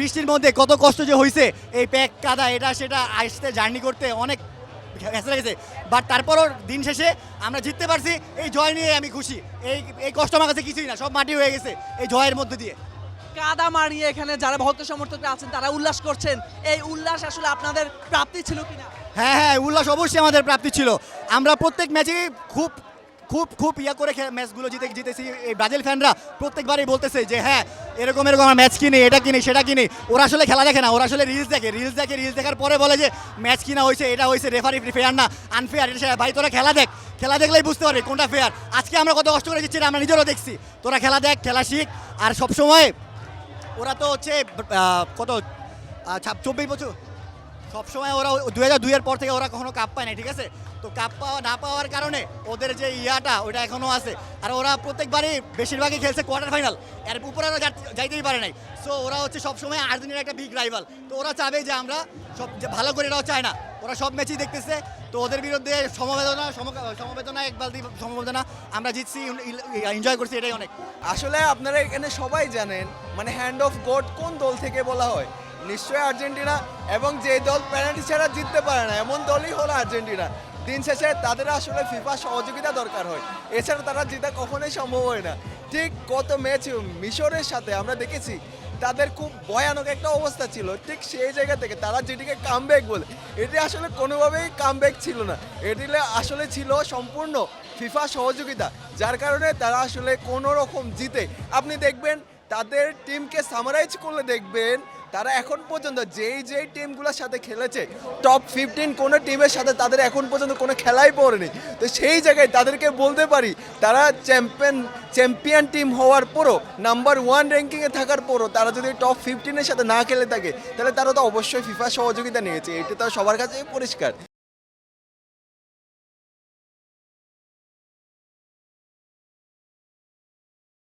বৃষ্টির মধ্যে কত কষ্ট যে হয়েছে, এই প্যাক কাদা এটা সেটা আসতে জার্নি করতে অনেক হেসে গেছে, বাট তারপরও দিন শেষে আমরা জিততে পারছি। এই জয় নিয়ে আমি খুশি। এই এই কষ্ট আমার কাছে কিছুই না, সব মাটি হয়ে গেছে এই জয়ের মধ্যে দিয়ে। কাদা মারিয়ে এখানে যারা ভক্ত সমর্থকরা আছেন তারা উল্লাস করছেন, এই উল্লাস আসলে আপনাদের প্রাপ্তি ছিল কিনা? হ্যাঁ হ্যাঁ, উল্লাস অবশ্যই আমাদের প্রাপ্তি ছিল। আমরা প্রত্যেক ম্যাচে খুব খুব খুব ইয়া করে ম্যাচগুলো জিতেছি। এই ব্রাজিল ফ্যানরা প্রত্যেকবারই বলতেছে যে হ্যাঁ এরকম এরকম আমরা ম্যাচ কিনি, এটা কিনি সেটা কিনি। ওরা আসলে খেলা দেখে না, ওরা আসলে রিলস দেখে, রিলস দেখার পরে বলে যে ম্যাচ কিনা হয়েছে, এটা হয়েছে, রেফারি ফেয়ার না, আনফেয়ার। এটা ভাই তোরা খেলা দেখ, খেলা দেখলেই বুঝতে পারবে কোনটা ফেয়ার। আজকে আমরা কত কষ্ট করে দিচ্ছি আমরা নিজেরও দেখছি। তোরা খেলা দেখ, খেলা শিখ। আর সবসময় ওরা তো হচ্ছে কত 24 বছর সবসময় ওরা 2002-এর পর থেকে ওরা কখনো কাপ পায় না, ঠিক আছে? তো কাপ পাওয়া না পাওয়ার কারণে ওদের যে ইয়াটা ওইটা এখনও আছে। আর ওরা প্রত্যেকবারই বেশিরভাগই খেলছে কোয়ার্টার ফাইনাল, এর উপরে ওরা যাইতেই পারে নাই। সো ওরা হচ্ছে সবসময় আর্জেন্টিনার একটা বিগ রাইভাল। তো ওরা চাবে যে আমরা সব যে ভালো করে, এটাও চায় না। ওরা সব ম্যাচই দেখতেছে। তো ওদের বিরুদ্ধে সমবেদনা এক বালতি সমবেদনা, আমরা জিতছি, এনজয় করছি, এটাই অনেক। আসলে আপনারা এখানে সবাই জানেন মানে হ্যান্ড অফ গড কোন দল থেকে বলা হয়, নিশ্চয়ই আর্জেন্টিনা। এবং যে দল পেনাল্টি ছাড়া জিততে পারে না এমন দলই হলো আর্জেন্টিনা। দিন শেষে তাদের আসলে ফিফা সহযোগিতা দরকার হয়, এছাড়া তারা জিতা কখনোই সম্ভব হয় না। ঠিক গত ম্যাচ মিশরের সাথে আমরা দেখেছি তাদের খুব ভয়ানক একটা অবস্থা ছিল, ঠিক সেই জায়গা থেকে তারা যেটিকে কামব্যাক বলে, এটি আসলে কোনোভাবেই কামব্যাক ছিল না, এটি আসলে ছিল সম্পূর্ণ ফিফা সহযোগিতা, যার কারণে তারা আসলে কোনো রকম জিতে। আপনি দেখবেন তাদের টিমকে সামারাইজ করলে দেখবেন তারা এখন পর্যন্ত যেই টিমগুলোর সাথে খেলেছে টপ 15 কোনো টিমের সাথে তাদের এখন পর্যন্ত কোনো খেলাই পড়েনি। তো সেই জায়গায় তাদেরকে বলতে পারি তারা চ্যাম্পিয়ন টিম হওয়ার পরও, নাম্বার 1 র্যাঙ্কিংয়ে থাকার পরও তারা যদি টপ 15-এর সাথে না খেলে থাকে তাহলে তারা তো অবশ্যই ফিফা সহযোগিতা নিয়েছে, এটা তো সবার কাছে পরিষ্কার।